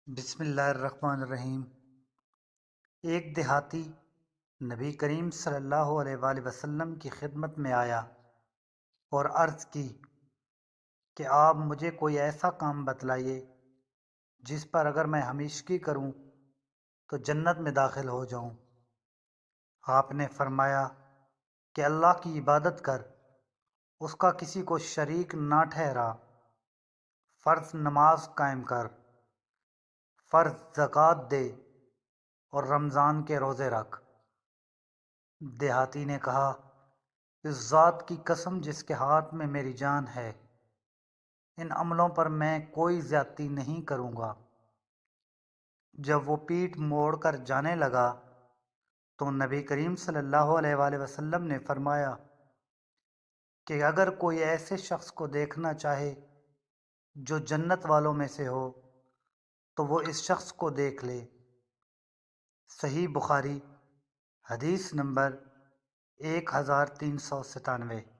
بسم اللہ الرحمن الرحیم۔ ایک دیہاتی نبی کریم صلی اللہ علیہ وآلہ وسلم کی خدمت میں آیا اور عرض کی کہ آپ مجھے کوئی ایسا کام بتلائیے جس پر اگر میں ہمیشگی کروں تو جنت میں داخل ہو جاؤں۔ آپ نے فرمایا کہ اللہ کی عبادت کر، اس کا کسی کو شریک نہ ٹھہرا، فرض نماز قائم کر، فرض زکوٰۃ دے اور رمضان کے روزے رکھ۔ دیہاتی نے کہا، اس ذات کی قسم جس کے ہاتھ میں میری جان ہے، ان عملوں پر میں کوئی زیادتی نہیں کروں گا۔ جب وہ پیٹھ موڑ کر جانے لگا تو نبی کریم صلی اللہ علیہ وآلہ وسلم نے فرمایا کہ اگر کوئی ایسے شخص کو دیکھنا چاہے جو جنت والوں میں سے ہو تو وہ اس شخص کو دیکھ لے۔ صحیح بخاری، حدیث نمبر 1397۔